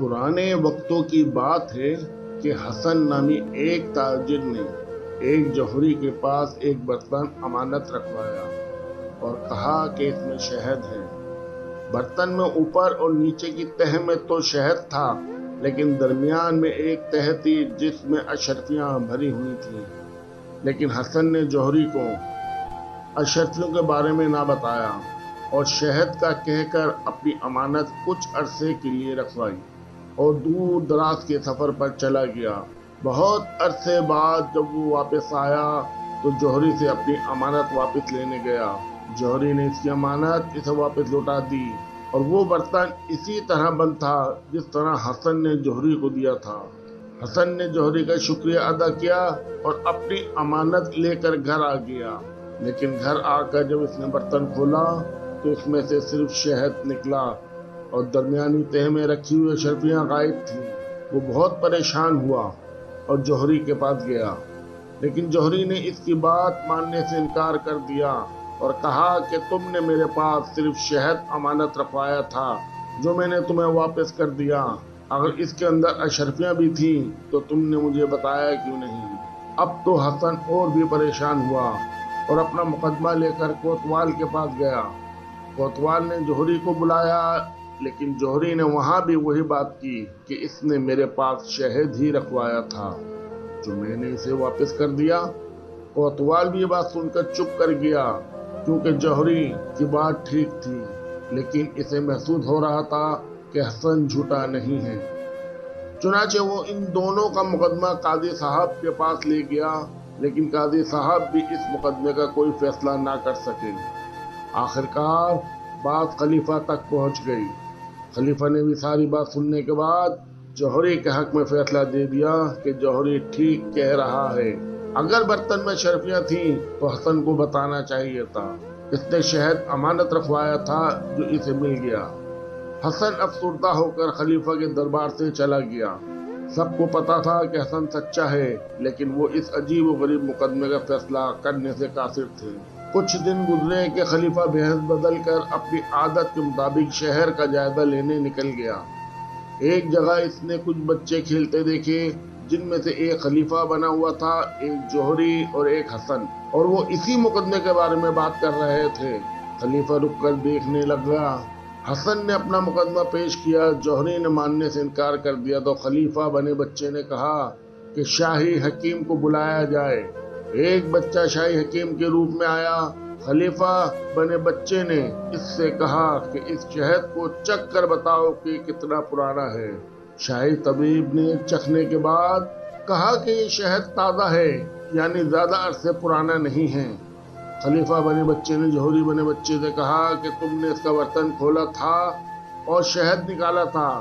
पुराने वक्तों की बात है कि हसन नामी एक ताजिर ने एक जौहरी के पास एक बर्तन अमानत रखवाया और कहा कि इसमें शहद है। बर्तन में ऊपर और नीचे की तह में तो शहद था, लेकिन दरमियान में एक तह थी जिसमें अशर्फियां भरी हुई थीं। लेकिन हसन ने जौहरी को अशर्फियों के बारे में ना बताया और शहद का कहकर अपनी अमानत कुछ अरसे के लिए रखवाई और दूर दराज के सफर पर चला गया। बहुत अरसे बाद जब वो वापस आया तो जौहरी से अपनी अमानत वापस लेने गया। जौहरी ने इसकी अमानत इसे वापस लौटा दी और वो बर्तन इसी तरह बंद था जिस तरह हसन ने जौहरी को दिया था। हसन ने जौहरी का शुक्रिया अदा किया और अपनी अमानत लेकर घर आ गया। लेकिन घर आकर जब इसने बर्तन खोला तो इसमें से सिर्फ शहद निकला और दरमियानी तह में रखी हुई अशर्फियां गायब थीं। वो बहुत परेशान हुआ और जौहरी के पास गया, लेकिन जौहरी ने इसकी बात मानने से इनकार कर दिया और कहा कि तुमने मेरे पास सिर्फ शहद अमानत रखवाया था जो मैंने तुम्हें वापस कर दिया। अगर इसके अंदर अशर्फियां भी थीं तो तुमने मुझे बताया क्यों नहीं। अब तो हसन और भी परेशान हुआ और अपना मुकदमा लेकर कोतवाल के पास गया। कोतवाल ने जौहरी को बुलाया, लेकिन जौहरी ने वहां भी वही बात की कि इसने मेरे पास शहद ही रखवाया था जो मैंने इसे वापस कर दिया। कोतवाल भी ये बात सुनकर चुप कर गया, क्योंकि जौहरी की बात ठीक थी, लेकिन इसे महसूस हो रहा था कि हसन झूठा नहीं है। चुनाचे वो इन दोनों का मुकदमा काजी साहब के पास ले गया, लेकिन काजी साहब भी इस मुकदमे का कोई फैसला ना कर सके। आखिरकार बात खलीफा तक पहुंच गई। खलीफा ने भी सारी बात सुनने के बाद जौहरी के हक में फैसला दे दिया कि जौहरी ठीक कह रहा है। अगर बर्तन में शर्फियां थीं तो हसन को बताना चाहिए था। इसने शहद अमानत रखवाया था जो इसे मिल गया। हसन अफसुर्दा होकर खलीफा के दरबार से चला गया। सबको पता था कि हसन सच्चा है, लेकिन वो इस अजीब व गरीब मुकदमे का फैसला करने से कासिर थे। कुछ दिन गुजरे कि खलीफा बेहद बदल कर अपनी आदत के मुताबिक शहर का जायजा लेने निकल गया। एक जगह इसने कुछ बच्चे खेलते देखे, जिनमें से एक खलीफा बना हुआ था, एक जौहरी और एक हसन, और वो इसी मुकदमे के बारे में बात कर रहे थे। खलीफा रुक कर देखने लगा। हसन ने अपना मुकदमा पेश किया। जौहरी ने मानने से इनकार कर दिया तो खलीफा बने बच्चे ने कहा कि शाही हकीम को बुलाया जाए। एक बच्चा शाही हकीम के रूप में आया। खलीफा बने बच्चे ने इससे कहा कि इस शहद को चख कर बताओ कि कितना पुराना है। शाही तबीब ने चखने के बाद कहा कि ये शहद ताज़ा है, यानी ज्यादा अरसे पुराना नहीं है। खलीफा बने बच्चे ने जौहरी बने बच्चे से कहा कि तुमने इसका बर्तन खोला था और शहद निकाला था।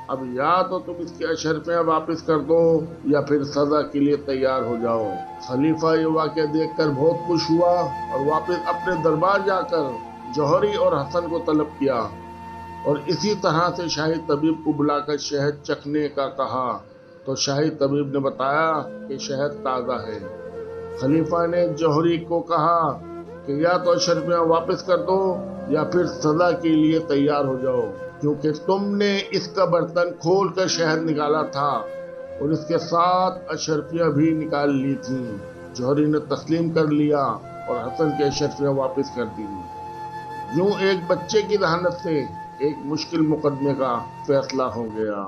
अब या तो तुम इसकी अशर्फियां वापस कर दो या फिर सजा के लिए तैयार हो जाओ। खलीफा ये वाक़या देखकर बहुत खुश हुआ और वापस अपने दरबार जाकर जौहरी और हसन को तलब किया और इसी तरह से शाही तबीब को बुलाकर शहद चखने का कहा तो शाही तबीब ने बताया कि शहद ताज़ा है। खलीफा ने जौहरी को कहा कि या तो अशर्फियां वापस कर दो या फिर सजा के लिए तैयार हो जाओ, क्योंकि तुमने इसका बर्तन खोल कर शहद निकाला था और इसके साथ अशर्फियां भी निकाल ली थी। जौहरी ने तस्लीम कर लिया और हसन की अशर्फियां वापस कर दी। यूं एक बच्चे की दहानत से एक मुश्किल मुकदमे का फैसला हो गया।